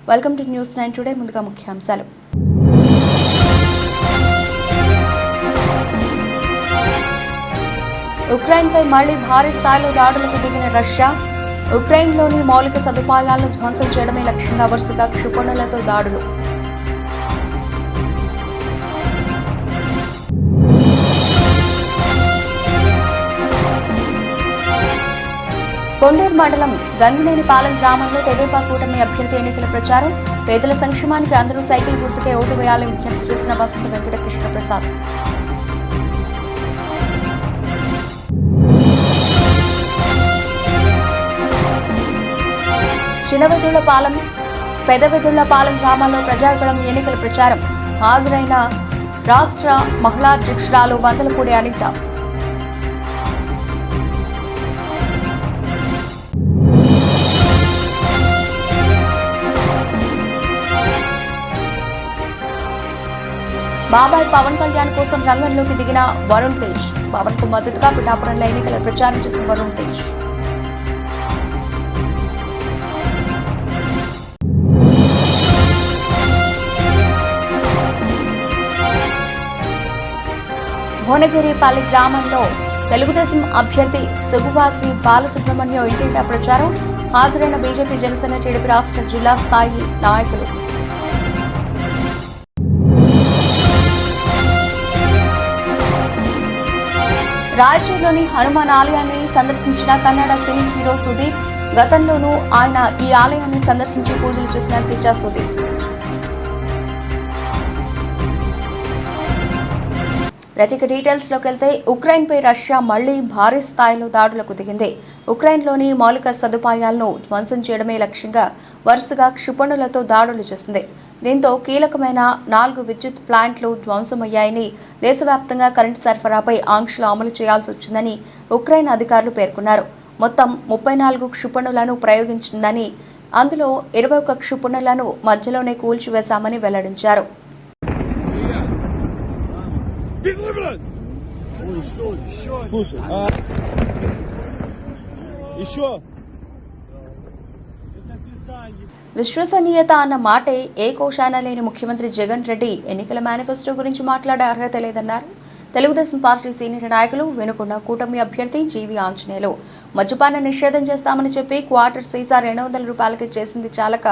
Welcome to news 9 today. ముందుగా ముఖ్యాంశాలు. ఉక్రెయిన్పై మళ్లీ భారీ స్థాయిలో దాడులకు దిగిన రష్యా. ఉక్రెయిన్లోని మౌలిక సదుపాయాలను ధ్వంసం చేయడమే లక్ష్యంగా వరుసగా క్షిపణులతో దాడులు. కొండూరు మండలం గంగినేనిపాలెం గ్రామంలో తెదేపా కూటమి అభ్యర్థి ఎన్నికల ప్రచారం. పేదల సంక్షేమానికి అందరూ సైకిల్ గుర్తుకే ఓటు వేయాలని విజ్ఞప్తి చేసిన వసంత వెంకట కృష్ణప్రసాద్. చిన్నవెదుళ్లపాలెం, పెదవెదుళ్లపాలెం గ్రామాల్లో ప్రజాగళం ఎన్నికల ప్రచారం. హాజరైన రాష్ట్ర మహిళా అధ్యక్షురాలు వందలపూడి అనిత. బాబాయ్ పవన్ కళ్యాణ్ కోసం రంగంలోకి దిగిన వరుణ్ తేజ్. పవన్ కు మద్దతుగా పిఠాపురంలో ఎన్నికల ప్రచారం చేసిన వరుణ్ తేజ్. భువనగిరిపల్లి గ్రామంలో తెలుగుదేశం అభ్యర్థి సుగువాసి బాలసుబ్రహ్మణ్యం ఇంటింటా ప్రచారం. హాజరైన బీజేపీ, జనసేన, టీడీపీ రాష్ట్ర జిల్లా స్థాయి నాయకులు. రాయచూరులోని హనుమాన్ ఆలయాన్ని సందర్శించిన కన్నడ సినీ హీరో సుదీప్. గతంలోనూ ఆయన ఈ ఆలయాన్ని సందర్శించి పూజలు చేసిన కిచ్చా సుదీప్. రచిక డీటెయిల్స్ లోకి వెళ్తే ఉక్రెయిన్పై రష్యా మళ్లీ భారీ స్థాయిలో దాడులకు దిగింది. ఉక్రెయిన్లోని మౌలిక సదుపాయాలను ధ్వంసం చేయడమే లక్ష్యంగా వరుసగా క్షిపణులతో దాడులు చేసింది. దీంతో కీలకమైన 4 విద్యుత్ ప్లాంట్లు ధ్వంసమయ్యాయని, దేశవ్యాప్తంగా కరెంటు సరఫరాపై ఆంక్షలు అమలు చేయాల్సి వచ్చిందని ఉక్రెయిన్ అధికారులు పేర్కొన్నారు. మొత్తం 34 క్షిపణులను ప్రయోగించిందని, అందులో 21 క్షిపణులను మధ్యలోనే కూల్చివేశామని వెల్లడించారు. విశ్వసనీయత అన్న మాటే ఏ కోశాన లేని ముఖ్యమంత్రి జగన్ రెడ్డి ఎన్నికల మేనిఫెస్టో గురించి మాట్లాడే అర్హత లేదన్నారు. తెలుగుదేశం పార్టీ సీనియర్ నాయకులు వినుకొండ కూటమి అభ్యర్థి జీవి ఆంజనేయులు. మద్యపాన నిషేధం చేస్తామని చెప్పి క్వార్టర్ సీసా 200 రూపాయలకి చేసింది చాలక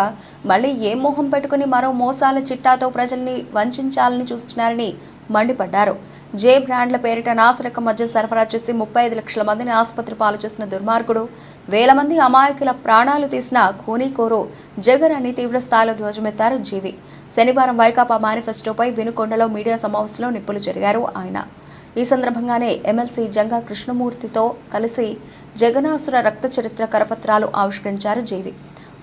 మళ్లీ ఏ మోహం పెట్టుకుని మరో మోసాల చిట్టాతో ప్రజల్ని వంచాలని చూస్తున్నారని మండిపడ్డారు. జే బ్రాండ్ల పేరిట నాసిరకం మద్యం సరఫరా చేసి 35 లక్షల మందిని ఆసుపత్రి పాలు చేసిన దుర్మార్గుడు, వేల మంది అమాయకుల ప్రాణాలు తీసిన ఖూనీకోరు జగన్ అని తీవ్ర స్థాయిలో ధ్వజమెత్తారు జీవి. శనివారం వైకాపా మేనిఫెస్టోపై వినుకొండలో మీడియా సమావేశంలో నిప్పులు జరిగారు ఆయన. ఈ సందర్భంగానే ఎమ్మెల్సీ జంగా కృష్ణమూర్తితో కలిసి జగనాసుర రక్త చరిత్ర కరపత్రాలు ఆవిష్కరించారు జీవి.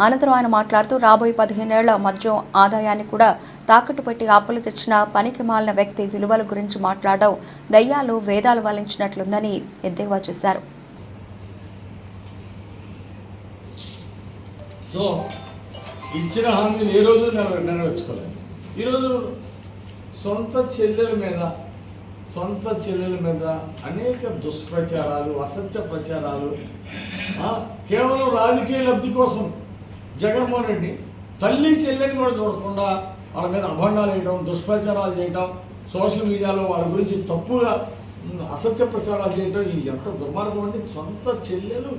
అనంతరం ఆయన మాట్లాడుతూ రాబోయే 15 ఏళ్ల మద్యం ఆదాయాన్ని కూడా తాకట్టు పెట్టి అప్పులు తెచ్చిన పనికి మాలిన వ్యక్తి విలువల గురించి మాట్లాడడం దయ్యాలు వేదాలు వల్లించినట్లుందని ఎద్దేవా చేశారు. సో ఇచ్చిన హామీని ఏ రోజు నెరవేర్చుకోలేదు. ఈరోజు సొంత చెల్లెల మీద అనేక దుష్ప్రచారాలు, అసత్య ప్రచారాలు, కేవలం రాజకీయ లబ్ధి కోసం జగన్మోహన్ రెడ్డి తల్లి చెల్లెని కూడా చూడకుండా వాళ్ళ మీద అభండాలు వేయడం, దుష్ప్రచారాలు చేయడం, సోషల్ మీడియాలో వాళ్ళ గురించి తప్పుగా అసత్య ప్రచారాలు చేయడం, ఇది ఎంత దుర్మార్గం అంటే సొంత చెల్లెలు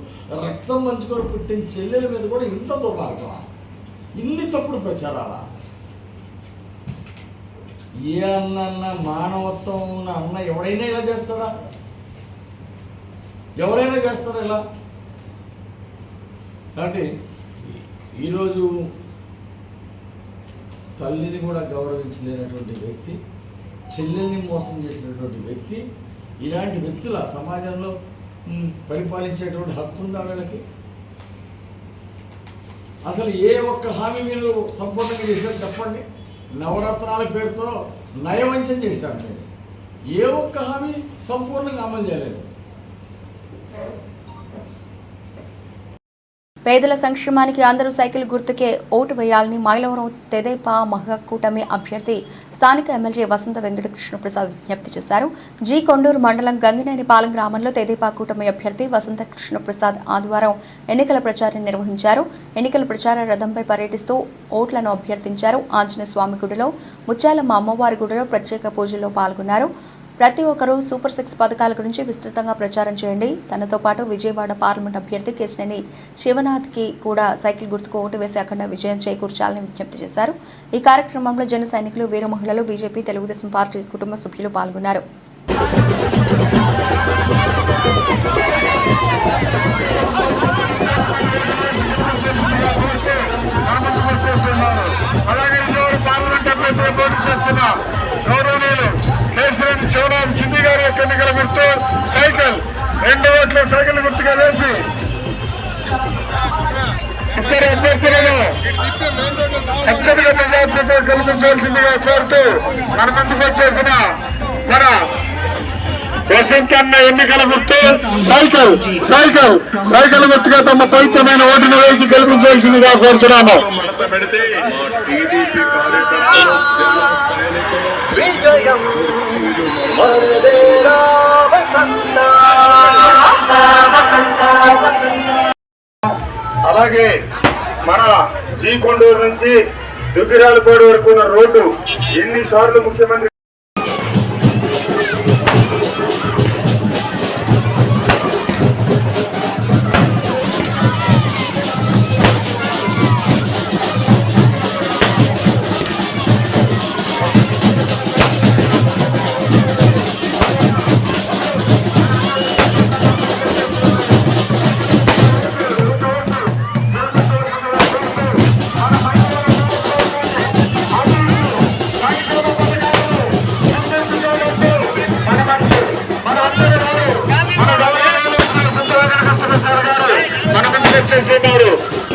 రక్తం పంచుకొని పుట్టిన చెల్లెల మీద కూడా ఇంత దుర్మార్గమా? ఇన్ని తప్పుడు ప్రచారాలా? ఏ అన్న మానవత్వం ఉన్న అన్న ఎవడైనా ఇలా చేస్తాడా? ఎవరైనా చేస్తారా ఇలా? కాబట్టి ఈరోజు తల్లిని కూడా గౌరవించలేనటువంటి వ్యక్తి, చెల్లెల్ని మోసం చేసినటువంటి వ్యక్తి, ఇలాంటి వ్యక్తుల సమాజంలో పరిపాలించేటువంటి హక్కు ఉందా వీళ్ళకి? అసలు ఏ ఒక్క హామీ మీరు సంపూర్ణంగా చేశారు చెప్పండి? నవరత్నాల పేరుతో నయవంచన చేశారు మీరు. ఏ ఒక్క హామీ సంపూర్ణంగా అమలు చేయలేదు. పేదల సంక్షేమానికి అందరూ సైకిల్ గుర్తుకే ఓటు వేయాలని మైలవరం తెదేపా మహాకూటమి అభ్యర్థి స్థానిక ఎమ్మెల్యే వసంత వెంకటకృష్ణ ప్రసాద్ విజ్ఞప్తి చేశారు. జి కొండూరు మండలం గంగినేనిపాలెం గ్రామంలో తెదేపా కూటమి అభ్యర్థి వసంత కృష్ణ ప్రసాద్ ఆదివారం ఎన్నికల ప్రచారం నిర్వహించారు. ఎన్నికల ప్రచార రథంపై పర్యటిస్తూ ఓట్లను అభ్యర్థించారు. ఆంజనేయ స్వామి గుడిలో, ముత్యాలమ్మ అమ్మవారి గుడిలో ప్రత్యేక పూజల్లో పాల్గొన్నారు. ప్రతి ఒక్కరూ సూపర్ 6 పథకాల గురించి విస్తృతంగా ప్రచారం చేయండి. తనతో పాటు విజయవాడ పార్లమెంట్ అభ్యర్థి కేశినేని శివనాథ్కి కూడా సైకిల్ గుర్తుకు ఓటు వేసి అఖండ విజయం చేకూర్చాలని విజ్ఞప్తి చేశారు. ఈ కార్యక్రమంలో జన సైనికులు, వీర మహిళలు, బీజేపీ, తెలుగుదేశం పార్టీ కుటుంబ సభ్యులు పాల్గొన్నారు. కేశినేని శివనాథ్ సింధి గారి యొక్క ఎన్నికల గుర్తు సైకిల్. 2 ఓట్లు సైకిల్ గుర్తుగా వేసి ఇద్దరు అభ్యర్థులను అత్యధిక మెజార్టీతో గెలిపించవలసిందిగా కోరుతూ మన ముందుకు వచ్చేసిన మన వసంతన్న ఎన్నికల గుర్తు సైకిల్. సైకిల్ గుర్తుగా తమ పవిత్రమైన ఓటును వేసి గెలిపించవలసిందిగా కోరుతున్నాము. అలాగే మన జీ కొండూరు నుంచి దుగ్గిరాలపాడు వరకు ఉన్న రోడ్డు ఎన్నిసార్లు ముఖ్యమంత్రి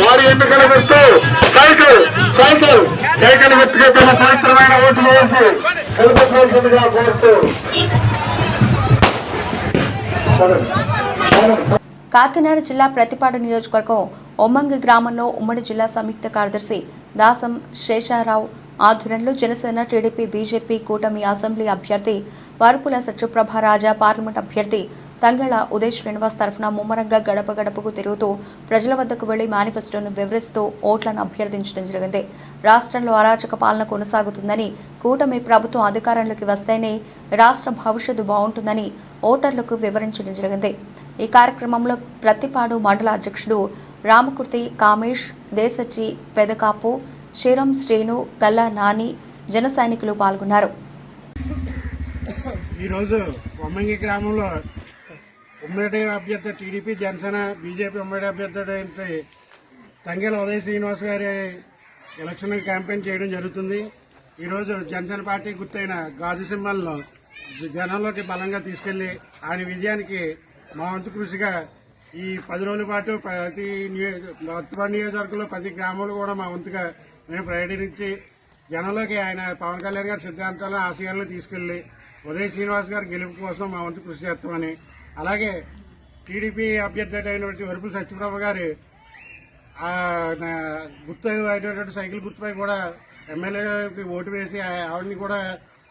వారి ఎన్నికల గుర్తు సైకిల్ గుర్తుగా తమ పవిత్రమైన ఓట్లు వేసి గెలిపించవలసిందిగా కోరుతూ. కాకినాడ జిల్లా ప్రతిపాడు నియోజకవర్గం ఒమ్మంగి గ్రామంలో ఉమ్మడి జిల్లా సంయుక్త కార్యదర్శి దాసం శేషారావు ఆధ్వర్యంలో జనసేన, టీడీపీ, బీజేపీ కూటమి అసెంబ్లీ అభ్యర్థి వరపుల సత్యప్రభ రాజా, పార్లమెంట్ అభ్యర్థి తంగళ ఉదయ్ శ్రీనివాస్ తరఫున ముమ్మరంగా గడప గడపకు తిరుగుతూ ప్రజల వద్దకు వెళ్లి మేనిఫెస్టోను వివరిస్తూ ఓట్లను అభ్యర్థించడం జరిగింది. రాష్ట్రంలో అరాచక పాలన కొనసాగుతుందని, కూటమి ప్రభుత్వం అధికారంలోకి వస్తేనే రాష్ట్ర భవిష్యత్తు బాగుంటుందని ఓటర్లకు వివరించడం జరిగింది. ఈ కార్యక్రమంలో ప్రతిపాడు మండల అధ్యక్షుడు రామకుర్తి కామేష్, దేశచ్చి పెదకాపు, శ్రీరం శ్రీను, గల్లా నాని, జన సైనికులు పాల్గొన్నారు. ఈరోజు ఒమ్మంగి గ్రామంలో ఉమ్మడి అభ్యర్థి టీడీపీ, జనసేన, బీజేపీ ఉమ్మడి అభ్యర్థి తంగెల ఉదయ్ శ్రీనివాస్ గారి ఎలక్షన్ క్యాంపెయిన్ చేయడం జరుగుతుంది. ఈరోజు జనసేన పార్టీ గుర్తైన గాజు సింబల్ను జనంలోకి బలంగా తీసుకెళ్లి ఆయన విజయానికి మా వంతు కృషిగా ఈ 10 రోజుల పాటు ప్రతి నియోజకవర్గంలో ప్రతి గ్రామంలో కూడా మా వంతుగా మేము పర్యటించి జనంలోకి ఆయన పవన్ కళ్యాణ్ గారి సిద్ధాంతాలను, ఆశయాలను తీసుకెళ్లి ఉదయ్ శ్రీనివాస్ గారి గెలుపు కోసం మా వంతు కృషి చేస్తామని, అలాగే టీడీపీ అభ్యర్థి అయినటువంటి వరపుల సత్యప్రభ గారి గుర్తు అయినటువంటి సైకిల్ గుర్తుపై కూడా ఎమ్మెల్యేకి ఓటు వేసి ఆవిడని కూడా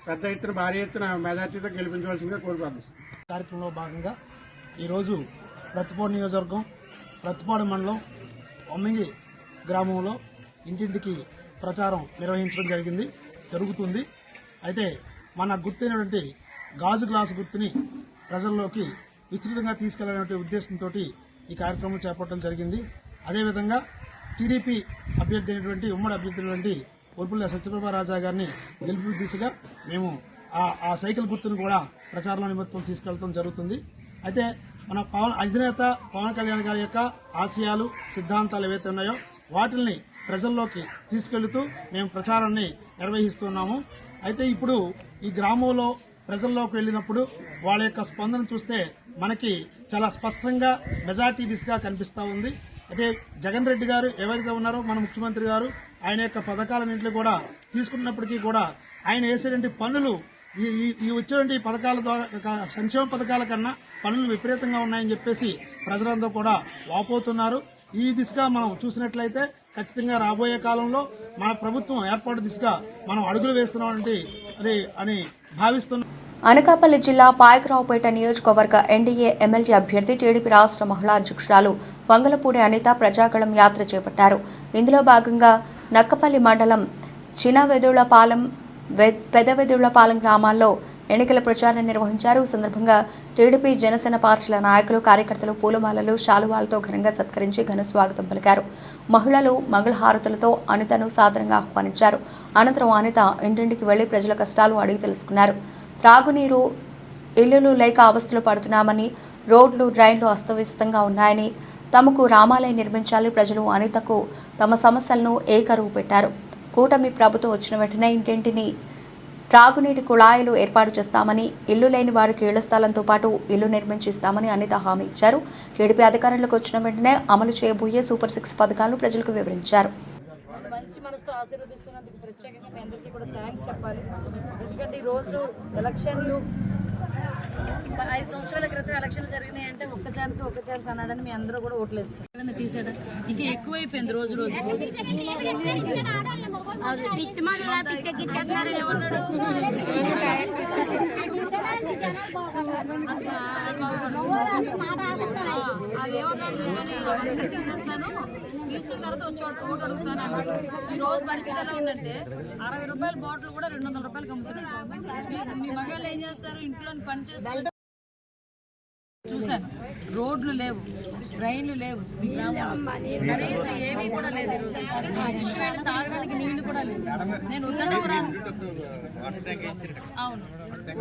పెద్ద ఎత్తున, భారీ ఎత్తున మెజార్టీతో గెలిపించవలసిందిగా కోరుకుంటున్నాం. కార్యక్రమంలో భాగంగా ఈరోజు ప్రతిపాడు నియోజకవర్గం ప్రతిపాడు మండలం ఒమ్మంగి గ్రామంలో ఇంటింటికి ప్రచారం నిర్వహించడం జరుగుతుంది. అయితే మన గుర్తైనటువంటి గాజు గ్లాసు గుర్తుని ప్రజల్లోకి విస్తృతంగా తీసుకెళ్లే ఉద్దేశంతో ఈ కార్యక్రమం చేపట్టడం జరిగింది. అదేవిధంగా టీడీపీ అభ్యర్థి అయినటువంటి ఉమ్మడి అభ్యర్థి అయినటువంటి వరపుల సత్యప్రభ రాజా గారిని గెలుపు దిశగా మేము ఆ సైకిల్ గుర్తును కూడా ప్రచారంలో నిమిత్తం తీసుకెళ్లడం జరుగుతుంది. అయితే మన అధినేత పవన్ కళ్యాణ్ గారి యొక్క ఆశయాలు, సిద్ధాంతాలు ఏవైతే ఉన్నాయో వాటిల్ని ప్రజల్లోకి తీసుకెళ్తూ మేము ప్రచారాన్ని నిర్వహిస్తున్నాము. అయితే ఇప్పుడు ఈ గ్రామంలో ప్రజల్లోకి వెళ్ళినప్పుడు వాళ్ళ యొక్క స్పందన చూస్తే మనకి చాలా స్పష్టంగా మెజార్టీ దిశగా కనిపిస్తూ ఉంది. అయితే జగన్ రెడ్డి గారు ఎవరైతే ఉన్నారో మన ముఖ్యమంత్రి గారు ఆయన యొక్క పథకాలన్నింటినీ కూడా తీసుకున్నప్పటికీ కూడా ఆయన వేసేటువంటి పనులు ఈ వచ్చేటువంటి పథకాల ద్వారా సంక్షేమ పథకాల కన్నా పనులు విపరీతంగా ఉన్నాయని చెప్పేసి ప్రజలందరూ కూడా వాపోతున్నారు. ఈ దిశగా మనం చూసినట్లయితే ఖచ్చితంగా రాబోయే కాలంలో మన ప్రభుత్వం ఏర్పాటు దిశగా మనం అడుగులు వేస్తున్నామంటే అని భావిస్తున్నాం. అనకాపల్లి జిల్లా పాయకరావుపేట నియోజకవర్గ ఎన్డీఏ ఎమ్మెల్యే అభ్యర్థి టీడీపీ రాష్ట్ర మహిళా అధ్యక్షురాలు వంగలపూడి అనిత ప్రజాగళం యాత్ర చేపట్టారు. ఇందులో భాగంగా నక్కపల్లి మండలం చినవెదుళ్లపాలెం, పెదవెదుళ్లపాలెం గ్రామాల్లో ఎన్నికల ప్రచారం నిర్వహించారు. ఈ సందర్భంగా టీడీపీ, జనసేన పార్టీల నాయకులు, కార్యకర్తలు పూలమాలలు, శాలువాలతో ఘనంగా సత్కరించి ఘన స్వాగతం పలికారు. మహిళలు మంగళహారతులతో అనితను సాదరంగా ఆహ్వానించారు. అనంతరం అనిత ఇంటింటికి వెళ్లి ప్రజల కష్టాలు అడిగి తెలుసుకున్నారు. త్రాగునీరు, ఇళ్లు లేక అవస్థలు పడుతున్నామని, రోడ్లు, డ్రైన్లు అస్తవ్యస్తంగా ఉన్నాయని, తమకు రామాలయం నిర్మించాలని ప్రజలు అనితకు తమ సమస్యలను ఏకరువు పెట్టారు. కూటమి ప్రభుత్వం వచ్చిన వెంటనే ఇంటింటిని త్రాగునీటి కుళాయిలు ఏర్పాటు చేస్తామని, ఇల్లు లేని వారికి ఇళ్ల స్థలంతో పాటు ఇల్లు నిర్మించిస్తామని అనిత హామీ ఇచ్చారు. టీడీపీ అధికారంలోకి వచ్చిన వెంటనే అమలు చేయబోయే సూపర్ 6 పథకాలను ప్రజలకు వివరించారు. మంచి మనసుతో ఆశీర్వదిస్తున్నందుకు ప్రత్యేకంగా మీ అందరికీ కూడా థ్యాంక్స్ చెప్పాలి. ఎందుకంటే ఈరోజు ఎలక్షన్లు 5 సంవత్సరాల క్రితం ఎలక్షన్లు జరిగినాయి అంటే ఒక్క ఛాన్స్ అన్నాడని మీ అందరూ కూడా ఓట్లేస్తారు. తీసాడు ఇంకా ఎక్కువైపోయింది రోజు రోజు. తీసిన తర్వాత వచ్చి ఓటు అడుగుతాను అన్నాడు. ఈ రోజు పరిస్థితి ఎలా ఉందంటే 60 రూపాయల బాటిల్ కూడా 200 రూపాయలకి అమ్ముతున్నాడు. మీ మగాళ్ళు ఏం చేస్తారు? ఇంట్లో పని చేస్తారు. చూశాను, రోడ్లు లేవు, డ్రైన్లు లేవు, మీ గ్రామంలో కనీసం ఏమీ కూడా లేదు. ఈరోజు విషయం తాగడానికి నీళ్లు కూడా లేవు. నేను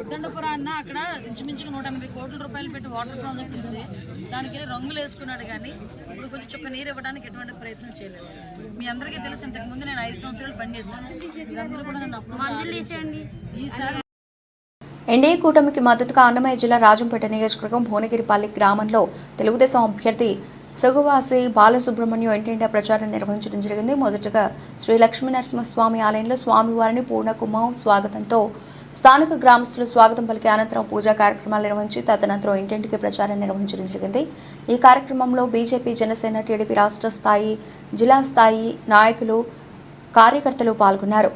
ఉద్దండపురాన్న అక్కడ ఇంచుమించుగా 180 కోట్ల రూపాయలు పెట్టి వాటర్ ప్రాజెక్ట్ ఇస్తే దానికి రంగులు వేసుకున్నాడు, కానీ ఇప్పుడు కొంచెం చుక్క నీరు ఇవ్వడానికి ఎటువంటి ప్రయత్నం చేయలేదు. మీ అందరికీ తెలుసు, ఇంతకుముందు నేను 5 సంవత్సరాలు పనిచేశాను. మీరందరూ కూడా నన్ను అప్పుడు ఈసారి ఎన్డీఏ కూటమికి మద్దతుగా అన్నమయ్య జిల్లా రాజంపేట నియోజకవర్గం భువనగిరిపల్లి గ్రామంలో తెలుగుదేశం అభ్యర్థి సుగువాసి బాలసుబ్రహ్మణ్యం ఇంటింటా ప్రచారం నిర్వహించడం జరిగింది. మొదటగా శ్రీ లక్ష్మీనరసింహస్వామి ఆలయంలో స్వామివారిని పూర్ణకుమం స్వాగతంతో స్థానిక గ్రామస్తులు స్వాగతం పలికి అనంతరం పూజా కార్యక్రమాలు నిర్వహించి తదనంతరం ఇంటింటికి ప్రచారం నిర్వహించడం జరిగింది. ఈ కార్యక్రమంలో బీజేపీ, జనసేన, టీడీపీ రాష్ట్ర స్థాయి, జిల్లా స్థాయి నాయకులు, కార్యకర్తలు పాల్గొన్నారు.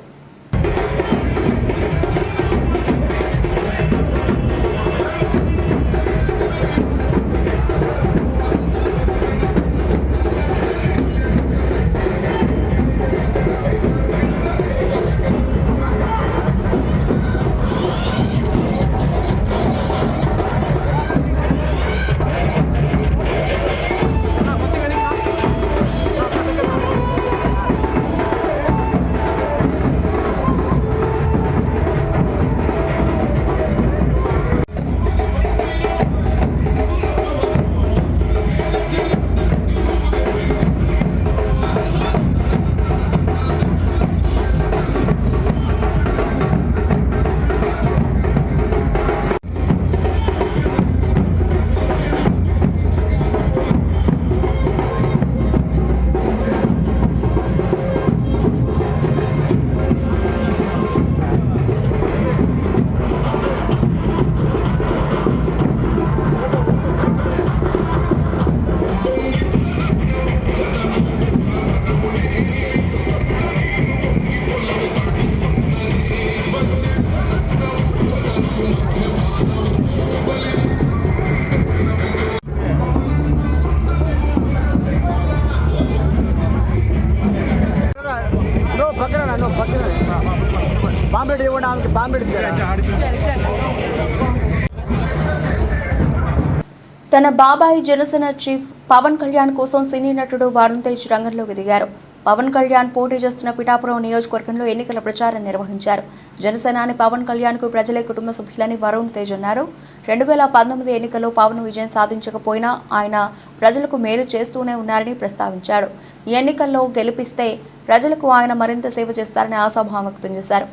తన బాబాయి జనసేన చీఫ్ పవన్ కళ్యాణ్ కోసం సినీ నటుడు వరుణ్ తేజ్ రంగంలోకి దిగారు. పవన్ కళ్యాణ్ పోటీ చేస్తున్న పిఠాపురం నియోజకవర్గంలో ఎన్నికల ప్రచారం నిర్వహించారు. జనసేనాని పవన్ కళ్యాణ్కు ప్రజలే కుటుంబ సభ్యులని వరుణ్ తేజ్ అన్నారు. 2019 ఎన్నికల్లో పవన్ విజయం సాధించకపోయినా ఆయన ప్రజలకు మేలు చేస్తూనే ఉన్నారని ప్రస్తావించారు. ఈ ఎన్నికల్లో గెలిపిస్తే ప్రజలకు ఆయన మరింత సేవ చేస్తారని ఆశాభావం వ్యక్తం చేశారు.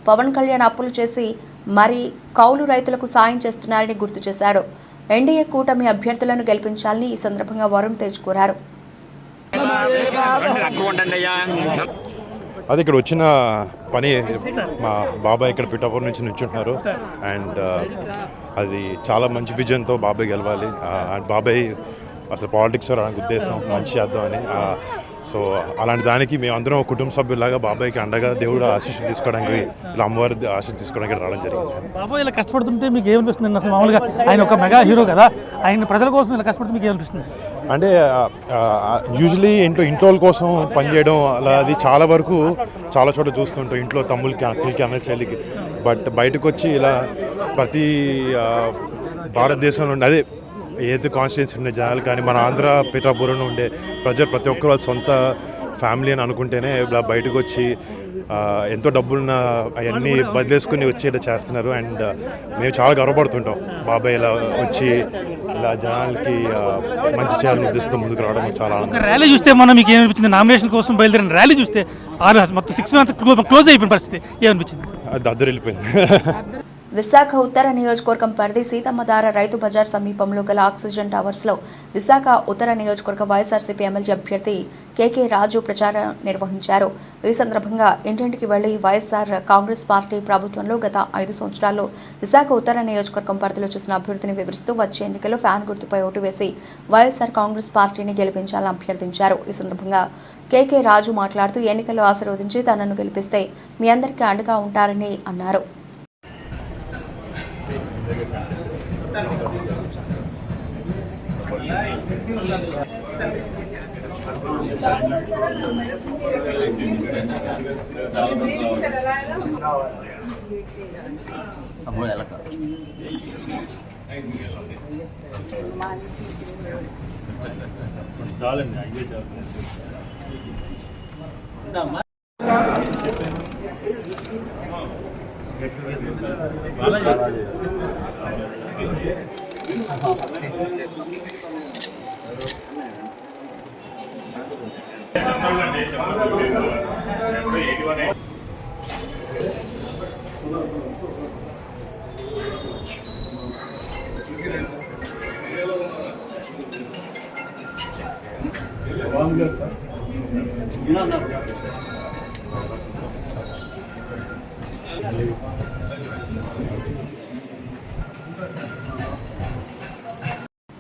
పవన్ కళ్యాణ్ అప్పులు చేసి మరీ కౌలు రైతులకు సాయం చేస్తున్నారని గుర్తు చేశారు. ఎన్డీఏ కూటమి అభ్యర్థులను గెలిపించాలని ఈ సందర్భంగా వరుణ్ తేజ్ కోరారు. అది ఇక్కడ వచ్చిన పని మా బాబాయ్ ఇక్కడ పిఠాపురం నుంచి నిల్చుంటున్నారు అండ్ అది చాలా మంచి విజన్తో బాబాయ్ గెలవాలి. బాబాయ్ అసలు పాలిటిక్స్ రావడానికి ఉద్దేశం మంచి చేద్దామని. సో అలాంటి దానికి మేము అందరం కుటుంబ సభ్యులాగా బాబాయ్కి అండగా దేవుడు ఆశీస్సులు తీసుకోవడానికి, ఇలా అమ్మవారి ఆశీస్సులు తీసుకోవడానికి రావడం జరిగింది. బాబాయ్ ఇలా కష్టపడుతుంటే మీకు ఏమనిపిస్తుంది? అసలు మామూలుగా ఆయన ఒక మెగా హీరో కదా, ఆయన ప్రజల కోసం ఇలా కష్టపడుతుంటే మీకు ఏమనిపిస్తుంది? అంటే యూజువలీ ఇంట్లో వాళ్ళ కోసం పనిచేయడం అలా అది చాలా వరకు చాలా చోట్ల చూస్తుంటాం, ఇంట్లో తమ్ముళ్ళకి అక్కలకి అన్న చెల్లికి. బట్ బయటకు వచ్చి ఇలా ప్రతి భారతదేశంలో ఉండే అదే ఏదైతే కాన్స్టిట్యున్సీ ఉండే జనాలు కానీ మన ఆంధ్ర పిఠాపురంలో ఉండే ప్రజలు ప్రతి ఒక్కరు వాళ్ళ సొంత ఫ్యామిలీ అని అనుకుంటేనే ఇలా బయటకు వచ్చి ఎంతో డబ్బులున్న అవన్నీ వదిలేసుకుని వచ్చేలా చేస్తున్నారు. అండ్ మేము చాలా గర్వపడుతుంటాం బాబాయ్ ఇలా వచ్చి ఇలా జనాలకి మంచి చేయాలని ఉద్దేశంతో ముందుకు రావడం చాలా ఆనందం. ర్యాలీ చూస్తే మనం మీకు ఏమనిపించింది? నామినేషన్ కోసం బయలుదేరిన ర్యాలీ చూస్తే మొత్తం 6 months క్లోజ్ అయిపోయిన పరిస్థితి ఏమనిపించింది? దద్దరు వెళ్ళిపోయింది. విశాఖ ఉత్తర నియోజకవర్గం పరిధి సీతమ్మధార రైతు బజార్ సమీపంలో గల ఆక్సిజన్ టవర్స్లో విశాఖ ఉత్తర నియోజకవర్గ వైఎస్ఆర్సీపీ ఎమ్మెల్యే అభ్యర్థి కేకే రాజు ప్రచారం నిర్వహించారు. ఈ సందర్భంగా ఇంటింటికి వెళ్లి వైఎస్ఆర్ కాంగ్రెస్ పార్టీ ప్రభుత్వంలో గత 5 సంవత్సరాల్లో విశాఖ ఉత్తర నియోజకవర్గం పరిధిలో చేసిన అభివృద్ధిని వివరిస్తూ వచ్చే ఎన్నికల్లో ఫ్యాన్ గుర్తుపై ఓటు వేసి వైఎస్ఆర్ కాంగ్రెస్ పార్టీని గెలిపించాలని అభ్యర్థించారు. ఈ సందర్భంగా కేకే రాజు మాట్లాడుతూ ఎన్నికల్లో ఆశీర్వదించి తనను గెలిపిస్తే మీ అందరికీ అండగా ఉంటారని అన్నారు. చాలండి, అయ్యే చాలు.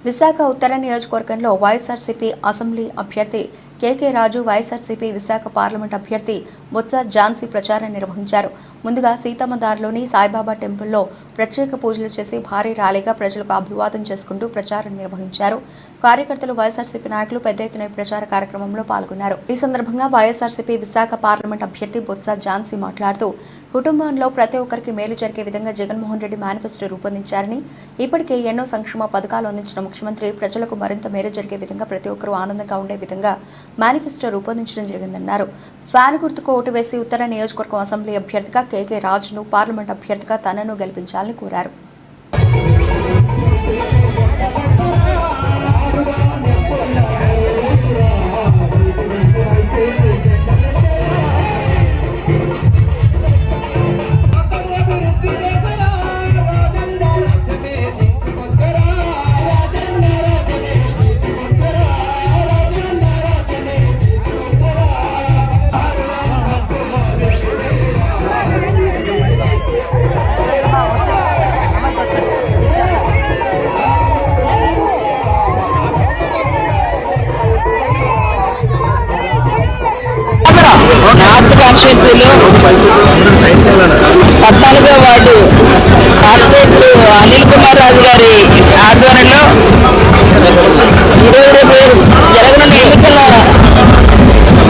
విశాఖ ఉత్తర నియోజకవర్గంలో వైఎస్ఆర్సీపీ అసెంబ్లీ అభ్యర్థి కేకే రాజు, వైఎస్ఆర్సీపీ విశాఖ పార్లమెంట్ అభ్యర్థి బొత్స ఝాన్సీ ప్రచారం నిర్వహించారు. ముందుగా సీతమ్మధారలోని సాయిబాబా టెంపుల్లో ప్రత్యేక పూజలు చేసి భారీ ర్యాలీగా ప్రజలకు అభివాదం చేసుకుంటూ ప్రచారం నిర్వహించారు. కార్యకర్తలు, వైఎస్ఆర్సీపీ నాయకులు పెద్ద ఎత్తున ప్రచార కార్యక్రమంలో పాల్గొన్నారు. ఈ సందర్భంగా వైఎస్ఆర్సీపీ విశాఖ పార్లమెంట్ అభ్యర్థి బొత్స ఝాన్సీ మాట్లాడుతూ కుటుంబంలో ప్రతి ఒక్కరికి మేలు జరిగే విధంగా జగన్మోహన్ రెడ్డి మేనిఫెస్టో రూపొందించారని, ఇప్పటికే ఎన్నో సంక్షేమ పథకాలు అందించిన ముఖ్యమంత్రి ప్రజలకు మరింత మేలు జరిగే విధంగా ప్రతి ఒక్కరూ ఆనందంగా ఉండే విధంగా మేనిఫెస్టో రూపొందించడం జరిగిందన్నారు. ఫ్యాన్ గుర్తుకు ఓటు వేసి ఉత్తర నియోజకవర్గం అసెంబ్లీ అభ్యర్థిగా కేకే రాజును, పార్లమెంట్ అభ్యర్థిగా తనను గెలిపించాలని కోరారు. నార్త్ కాన్స్టిట్యున్సీలో 14వ వార్డు కార్పొరేటర్ అనిల్ కుమార్ రాజు గారి ఆధ్వర్యంలో ఈరోజు రేపు జరగనున్న ఎన్నికల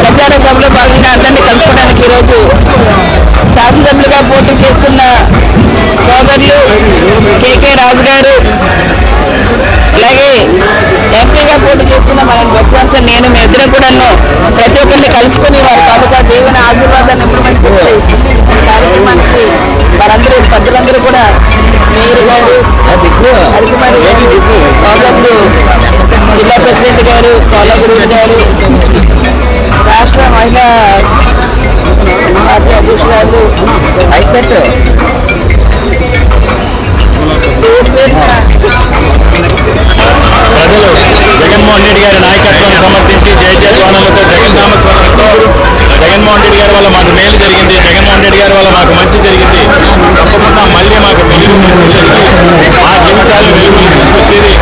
ప్రచార సభలో భాగంగా అందరినీ కలుసుకోవడానికి ఈరోజు శాసనసభ్యులుగా పోటీ చేస్తున్న సోదరులు కేకే రాజు గారు, అలాగే ఎంపీగా పోటీ చేస్తున్న మన బొత్స నేను మీ ఇద్దరు కూడా ప్రతి ఒక్కరిని కలుసుకుని వారి తాలూకా దేవుని ఆశీర్వాదాన్ని ఇంప్లిమెంట్ చేసి కార్యక్రమానికి వారందరూ పెద్దలందరూ కూడా మేయర్ గారు, అధికుమారి గారు, సోదరులు జిల్లా ప్రెసిడెంట్ గారు, కోలగురు గారు, రాష్ట్ర మహిళా పార్టీ అధ్యక్షురాలు హైకోర్టు ప్రజలు జగన్మోహన్ రెడ్డి గారి నాయకత్వాన్ని సమర్థించి జయజయధ్వానాలతో జగన్నామస్మరణతో జగన్మోహన్ రెడ్డి గారి వల్ల మాకు మేలు జరిగింది, జగన్మోహన్ రెడ్డి గారి వల్ల మాకు మంచి జరిగింది, తప్పకుండా మళ్ళీ మాకు వెలుగు మా జీవితాలు వెలుగు తీసుకొచ్చేది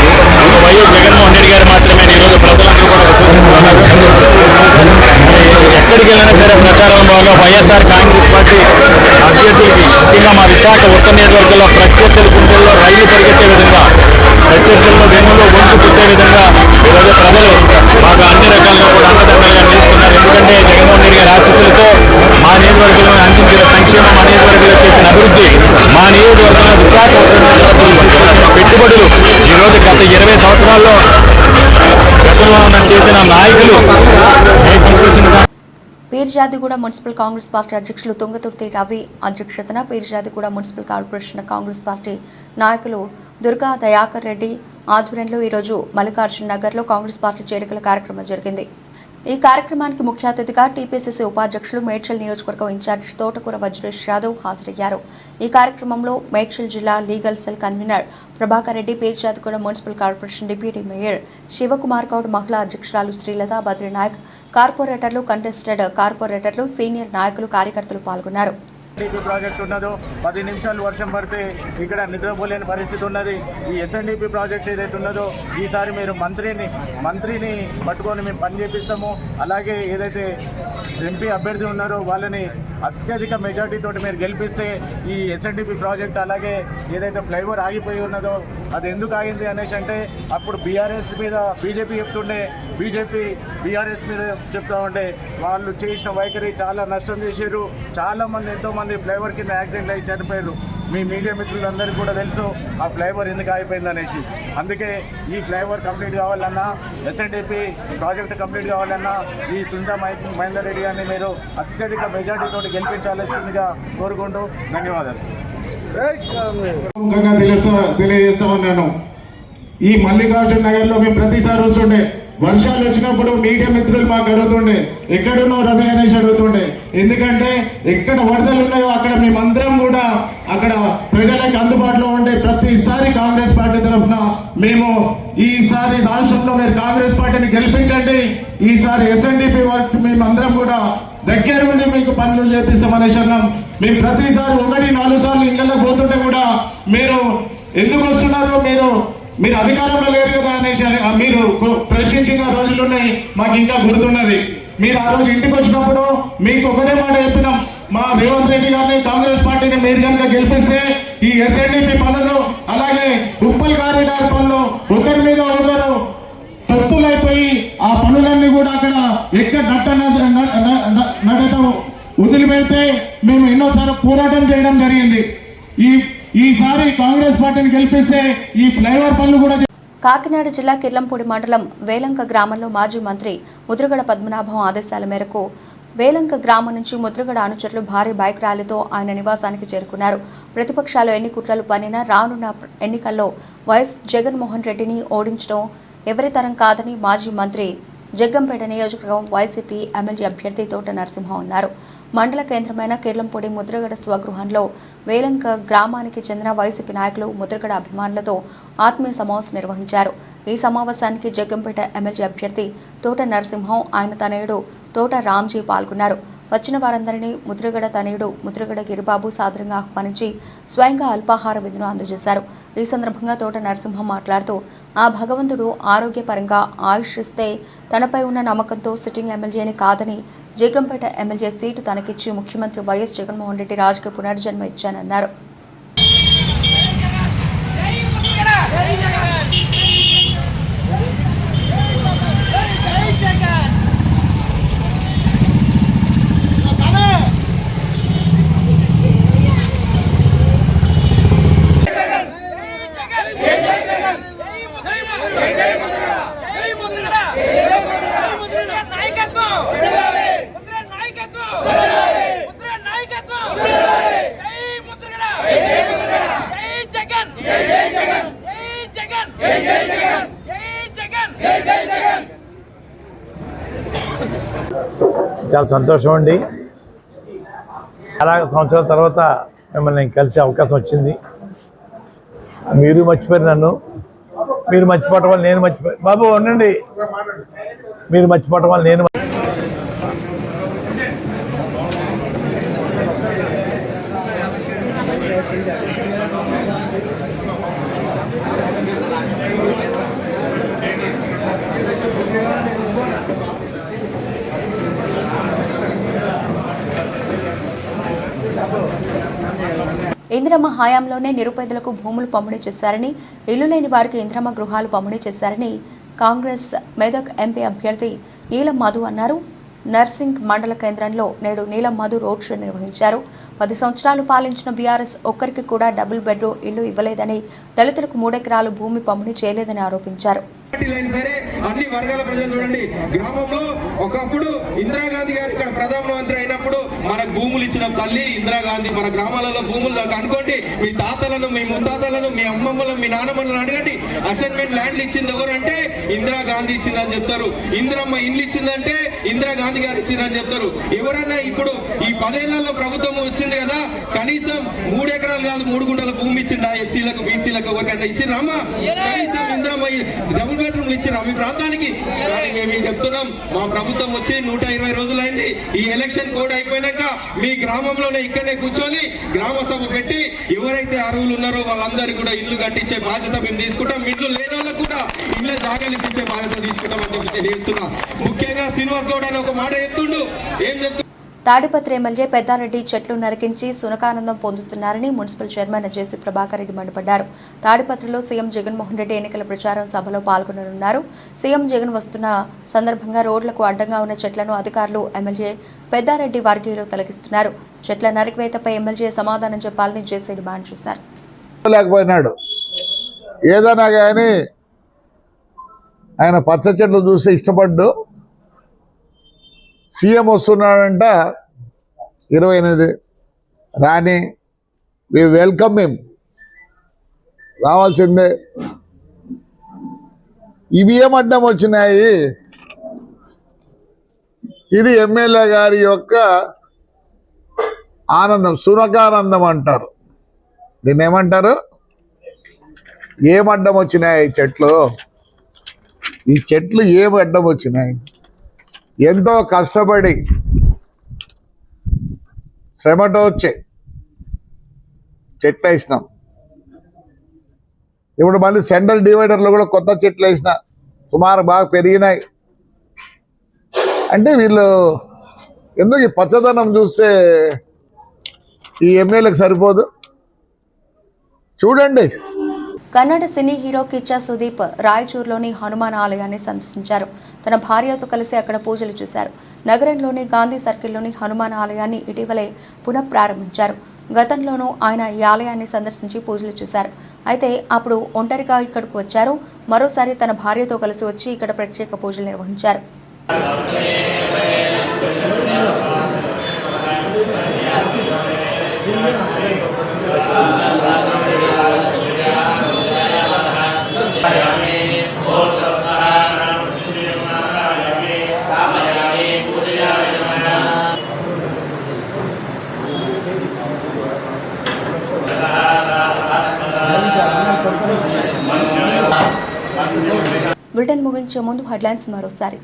వైఎస్ జగన్మోహన్ రెడ్డి గారు మాత్రమే గత 20 సంవత్సరాల్లో గతంలో చేసిన నాయకులు తీసుకొచ్చిన పీర్జాదిగూడ మున్సిపల్ కాంగ్రెస్ పార్టీ అధ్యక్షులు తుంగతుర్తి రవి అధ్యక్షతన Peerzadiguda municipal corporation Congress party నాయకులు దుర్గా దయాకర్ రెడ్డి ఆధ్వర్యంలో ఈరోజు మల్లికార్జున నగర్లో కాంగ్రెస్ పార్టీ చేరికల కార్యక్రమం జరిగింది. ఈ కార్యక్రమానికి ముఖ్య అతిథిగా టీపీసీసీ ఉపాధ్యక్షులు మేడ్చల్ నియోజకవర్గం ఇన్ఛార్జ్ తోటకూర వజ్రేష్ యాదవ్ హాజరయ్యారు. ఈ కార్యక్రమంలో మేడ్చల్ జిల్లా legal cell convener Prabhakar Reddy, Peerzadiguda municipal corporation deputy mayor Shivakumar Goud, మహిళా అధ్యక్షురాలు శ్రీలత బద్రీనాయక్, కార్పొరేటర్లు, కంటెస్టెడ్ కార్పొరేటర్లు, సీనియర్ నాయకులు, కార్యకర్తలు పాల్గొన్నారు. ఎస్ఎన్డిపి ప్రాజెక్ట్ ఉన్నదో 10 నిమిషాలు వర్షం పడితే ఇక్కడ నిద్రపోలేని పరిస్థితి ఉన్నది. ఈ ఎస్ఎన్డిపి ప్రాజెక్ట్ ఏదైతే ఉన్నదో ఈసారి మీరు మంత్రిని పట్టుకొని మేము పని చేపిస్తాము. అలాగే ఏదైతే ఎంపీ అభ్యర్థి ఉన్నారో వాళ్ళని అత్యధిక మెజార్టీతో మీరు గెలిపిస్తే ఈ ఎస్ఎన్డిపి ప్రాజెక్ట్ అలాగే ఏదైతే ఫ్లైఓవర్ ఆగిపోయి ఉన్నదో అది ఎందుకు ఆగింది అనేసి అంటే అప్పుడు బీఆర్ఎస్ మీద బీజేపీ చెప్తుండే, బీజేపీ బీఆర్ఎస్ మీద చెప్తా ఉంటే వాళ్ళు చేసిన వైఖరి చాలా నష్టం చేశారు. చాలామంది ఎంతోమంది ఫ్లైఓవర్ కింద యాక్సిడెంట్ అయ్యి చనిపోయారు. మీ మీడియా మిత్రులందరికీ కూడా తెలుసు ఆ ఫ్లైఓవర్ ఎందుకు ఆగిపోయింది అనేసి. అందుకే ఈ ఫ్లైఓవర్ కంప్లీట్ కావాలన్నా, ఎస్ఎన్డిపి ప్రాజెక్ట్ కంప్లీట్ కావాలన్నా ఈ సునీతా మహేందర్ రెడ్డి గారిని మీరు అత్యధిక మెజార్టీతో గెలిపించాల్సిందిగా కోరుకుంటూ ధన్యవాదాలు తెలియజేస్తా ఉన్నాను. ఈ మల్లికార్జున నగర్లో మేము ప్రతిసారి వస్తుండే, వర్షాలు వచ్చినప్పుడు మీడియా మిత్రులు మాకు అడుగుతుండే ఎక్కడున్నో రవి అనేసి అడుగుతుండే. ఎందుకంటే ఎక్కడ వరదలు ఉన్నాయో అక్కడ మేమందరం కూడా అక్కడ ప్రజలకు అందుబాటులో ఉండే ప్రతిసారి కాంగ్రెస్ పార్టీ తరఫున మేము ఈసారి రాష్ట్రంలో మీరు కాంగ్రెస్ పార్టీని గెలిపించండి, ఈసారి ఎస్ఎన్డిపి వర్క్స్ మేమందరం కూడా దగ్గరుండి మీకు పనులు చేపిస్తామనేసి అన్నాం. మేము ప్రతిసారి 1-4 సార్లు ఇళ్లలో పోతుంటే కూడా మీరు ఎందుకు వస్తున్నారో మీరు అధికారంలో లేరు కదా అనేసి మీరు ప్రశ్నించిన రోజులున్నాయి. మాకు ఇంకా గుర్తున్నది. మీరు ఆ రోజు ఇంటికి వచ్చినప్పుడు మీకు ఒకటే మాట చెప్పినాం, మా రేవంత్ రెడ్డి గారిని కాంగ్రెస్ పార్టీని మీరు కనుక గెలిపిస్తే ఈ ఎస్ఎన్డిపి పనులు అలాగే ఉప్పల్ కారిడార్ పనులు ఒకరి మీద ఒకరు తొత్తులైపోయి ఆ పనులన్నీ కూడా అక్కడ ఎక్కడ నడటం వదిలిపెడితే మేము ఎన్నోసార్లు పోరాటం చేయడం జరిగింది. ఈసారి కాంగ్రెస్ పార్టీని గెలిపిస్తే ఈ ఫ్లైఓవర్ పనులు కూడా. కాకినాడ జిల్లా కిర్లంపూడి మండలం వేలంక గ్రామంలో మాజీ మంత్రి ముద్రగడ పద్మనాభం ఆదేశాల మేరకు వేలంక గ్రామం నుంచి ముద్రగడ అనుచరులు భారీ బైక్ ర్యాలీతో ఆయన నివాసానికి చేరుకున్నారు. ప్రతిపక్షాలు ఎన్ని కుట్రలు పన్నినా రానున్న ఎన్నికల్లో వైఎస్ జగన్మోహన్ రెడ్డిని ఓడించడం ఎవరితరం కాదని మాజీ మంత్రి జగ్గంపేట నియోజకవర్గం వైసీపీ ఎమ్మెల్యే అభ్యర్థి తోట నరసింహం అన్నారు. మండల కేంద్రమైన కిర్లంపూడి ముద్రగడ స్వగృహంలో వేలంక గ్రామానికి చెందిన వైసీపీ నాయకులు, ముద్రగడ అభిమానులతో ఆత్మీయ సమావేశం నిర్వహించారు. ఈ సమావేశానికి జగ్గంపేట ఎమ్మెల్యే అభ్యర్థి తోట నరసింహం, ఆయన తనయుడు తోట రామ్జీ పాల్గొన్నారు. వచ్చిన వారందరినీ ముద్రగడ తనయుడు ముద్రగడ గిరిబాబు సాదరంగా ఆహ్వానించి స్వయంగా అల్పాహార విధులు అందజేశారు. ఈ సందర్భంగా తోట నరసింహం మాట్లాడుతూ ఆ భగవంతుడు ఆరోగ్యపరంగా ఆయుష్ ఇస్తే తనపై ఉన్న నమ్మకంతో సిట్టింగ్ ఎమ్మెల్యేని కాదని జగ్గంపేట ఎమ్మెల్యే సీటు తనకిచ్చి ముఖ్యమంత్రి వైఎస్ జగన్మోహన్ రెడ్డి రాజకీయ పునర్జన్మ ఇచ్చానన్నారు. చాలా సంతోషం అండి. చాలా సంవత్సరాల తర్వాత మిమ్మల్ని కలిసే అవకాశం వచ్చింది. మీరు మర్చిపోయారు నన్ను, మీరు మర్చిపోవటం వల్ల నేను మర్చిపోయాను. బాబు ఉండండి, మీరు మర్చిపోవటం వల్ల నేను ఇందిరమ్మ హయాంలోనే నిరుపేదలకు భూములు పంపిణీ చేశారని, ఇల్లు లేని వారికి ఇందిరమ్మ గృహాలు పంపిణీ చేశారని కాంగ్రెస్ మెదక్ ఎంపీ అభ్యర్థి నీలం మధు అన్నారు. నర్సింగ్ మండల కేంద్రంలో నేడు నీలం మధు రోడ్ షో నిర్వహించారు. 10 సంవత్సరాలు పాలించిన బీఆర్ఎస్ ఒక్కరికి కూడా డబుల్ బెడ్రూమ్ ఇల్లు ఇవ్వలేదని, దళితులకు 3 ఎకరాలు భూమి పంపిణీ చేయలేదని ఆరోపించారు. సరే అన్ని వర్గాల ప్రజలు చూడండి, గ్రామంలో ఒకప్పుడు ఇందిరాగాంధీ గారు ఇక్కడ ప్రధానమంత్రి అయినప్పుడు మనకు భూములు ఇచ్చిన తల్లి ఇందిరాగాంధీ. మన గ్రామాలలో భూములు అనుకోండి, మీ తాతలను, మీ ముత్తాతలను, మీ అమ్మమ్మలను, మీ నాన్నమ్మలను అడగండి, అసైన్మెంట్ ల్యాండ్లు ఇచ్చింది ఎవరంటే ఇందిరాగాంధీ ఇచ్చిందని చెప్తారు. ఇందిరమ్మ ఇండ్లు ఇచ్చిందంటే ఇందిరాగాంధీ గారు ఇచ్చిందని చెప్తారు. ఎవరన్నా ఇప్పుడు ఈ 10 ఏళ్లలో ప్రభుత్వం వచ్చింది కదా, కనీసం 3 ఎకరాలు కాదు 3 గుంటల భూమి ఇచ్చిందా ఎస్సీలకు, బీసీలకు ఎవరికైనా ఇచ్చిరామా? కనీసం ఇందిరమ్మ డబుల్ బెడ్రూమ్లు ఇచ్చిరా మీ ప్రాంతానికి? కానీ మేము చెప్తున్నాం, మా ప్రభుత్వం వచ్చి 120 రోజులైంది. ఈ ఎలక్షన్ కోడ్ అయిపోయినాక మీ గ్రామంలోనే ఇక్కడనే కూర్చొని గ్రామ సభ పెట్టి ఎవరైతే అర్హులు ఉన్నారో వాళ్ళందరికీ కూడా ఇల్లు కట్టించే బాధ్యత మేము తీసుకుంటాం. ఇంట్లో లేని వాళ్ళకు కూడా ఇళ్ళ జాగాలు ఇప్పించే బాధ్యత తీసుకుంటామని చెప్పి తెలియజేస్తున్నా. ముఖ్యంగా శ్రీనివాస్ గౌడ్ అని ఒక మాట చెప్తుండు. ఏం చెప్తుండు? తాడిపత్రి ఎమ్మెల్యే పెద్దారెడ్డి చెట్లు నరికించి సునకానందం పొందుతున్నారని మున్సిపల్ చైర్మన్ జేసీ ప్రభాకర్ రెడ్డి మండిపడ్డారు. తాడిపత్రిలో సీఎం జగన్మోహన్ రెడ్డి ఎన్నికల ప్రచారం సభలో పాల్గొననున్నారు. సీఎం జగన్ వస్తున్న సందర్భంగా రోడ్లకు అడ్డంగా ఉన్న చెట్లను అధికారులు ఎమ్మెల్యే పెద్దారెడ్డి వర్గీయులు తొలగిస్తున్నారు. చెట్ల నరికివేతపై ఎమ్మెల్యే సమాధానం చెప్పాలని జేసీ డిమాండ్ చేశారు. లేకపోయినాడు ఏదైనా కానీ ఆయన పచ్చ చెట్లు చూసి ఇష్టపడ్డు. సీఎం వస్తున్నాడంట 28 రాని, వి వెల్కమ్ హిమ్, రావాల్సిందే. ఇవి ఏం అడ్డం వచ్చినాయి? ఇది ఎమ్మెల్యే గారి యొక్క ఆనందం, సునకానందం అంటారు. దీన్ని ఏమంటారు? ఏం అడ్డం వచ్చినాయి చెట్లు? ఈ చెట్లు ఏం అడ్డం వచ్చినాయి? ఎంతో కష్టపడి శ్రమతో వచ్చే చెట్లు వేసినాం. ఇప్పుడు మళ్ళీ సెంట్రల్ డివైడర్లో కూడా కొత్త చెట్లు వేసిన, సుమారు బాగా పెరిగినాయి. అంటే వీళ్ళు ఎందుకు ఈ పచ్చదనం చూస్తే ఈ ఎమ్మెల్యేకి సరిపోదు? చూడండి. కన్నడ సినీ హీరో కిచ్చా సుదీప్ రాయచూరులోని హనుమాన్ ఆలయాన్ని సందర్శించారు. తన భార్యతో కలిసి అక్కడ పూజలు చేశారు. నగరంలోని గాంధీ సర్కిల్లోని హనుమాన్ ఆలయాన్ని ఇటీవలే పునఃప్రారంభించారు. గతంలోనూ ఆయన ఈ ఆలయాన్ని సందర్శించి పూజలు చేశారు. అయితే అప్పుడు ఒంటరిగా ఇక్కడకు వచ్చారు. మరోసారి తన భార్యతో కలిసి వచ్చి ఇక్కడ ప్రత్యేక పూజలు నిర్వహించారు. బులెటిన్ ముగించే ముందు హెడ్లైన్స్ మరోసారి.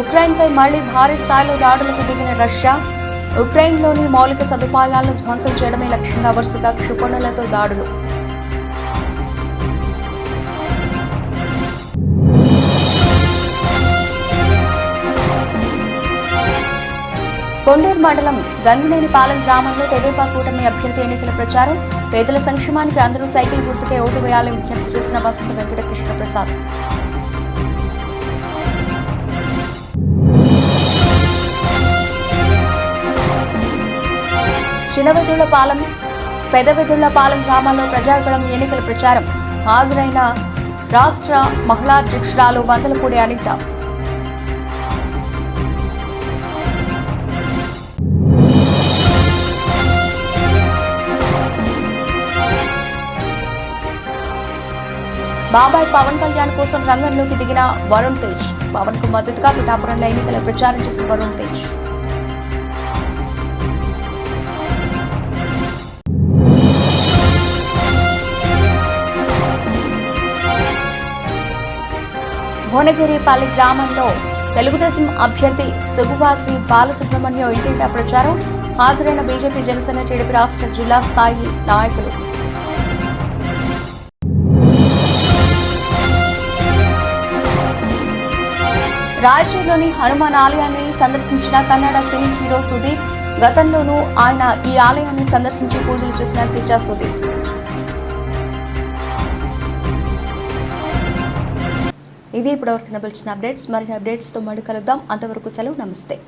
ఉక్రెయిన్పై మళ్లీ భారీ స్థాయిలో దాడులకు దిగిన రష్యా. ఉక్రెయిన్లోని మౌలిక సదుపాయాలను ధ్వంసం చేయడమే లక్ష్యంగా వరుసగా క్షిపణులతో దాడులు. కొండూరు మండలం గంగినేనిపాలెం గ్రామంలో తెదేపా కూటమి అభ్యర్థి ఎన్నికల ప్రచారం. పేదల సంక్షేమానికి అందరూ సైకిల్ గుర్తుకే ఓటు వేయాలని విజ్ఞప్తి చేసిన వసంత వెంకట కృష్ణ ప్రసాద్. చిన్నవెదుళ్లపాలెం, పెదవెదుళ్లపాలెం గ్రామాల్లో ప్రజాగళం ఎన్నికల ప్రచారం. హాజరైన రాష్ట్ర మహిళా అధ్యక్షురాలు వంగలపూడి అనిత. బాబాయ్ పవన్ కళ్యాణ్ కోసం రంగంలోకి దిగిన వరుణ్ తేజ్. పవన్ కు మద్దతుగా పిఠాపురంలో ఎన్నికల ప్రచారం చేసిన వరుణ్ తేజ్. భువనగిరిపల్లి గ్రామంలో తెలుగుదేశం అభ్యర్థి సుగువాసి బాలసుబ్రహ్మణ్యం ఇంటింటా ప్రచారం. హాజరైన బీజేపీ, జనసేన, టీడీపీ రాష్ట్ర జిల్లా స్థాయి నాయకులు. రాయచూరులోని హనుమాన్ ఆలయాన్ని సందర్శించిన కన్నడ సినీ హీరో సుదీప్. గతంలోనూ ఆయన ఈ ఆలయాన్ని సందర్శించి పూజలు చేసిన కిచ్చా సుదీప్. ఇవి ఇప్పటివరకు నిలిచిన అప్డేట్స్. మరిన్ని అప్డేట్స్తో మళ్ళీ కలుద్దాం. అంతవరకు సెలవు. నమస్తే.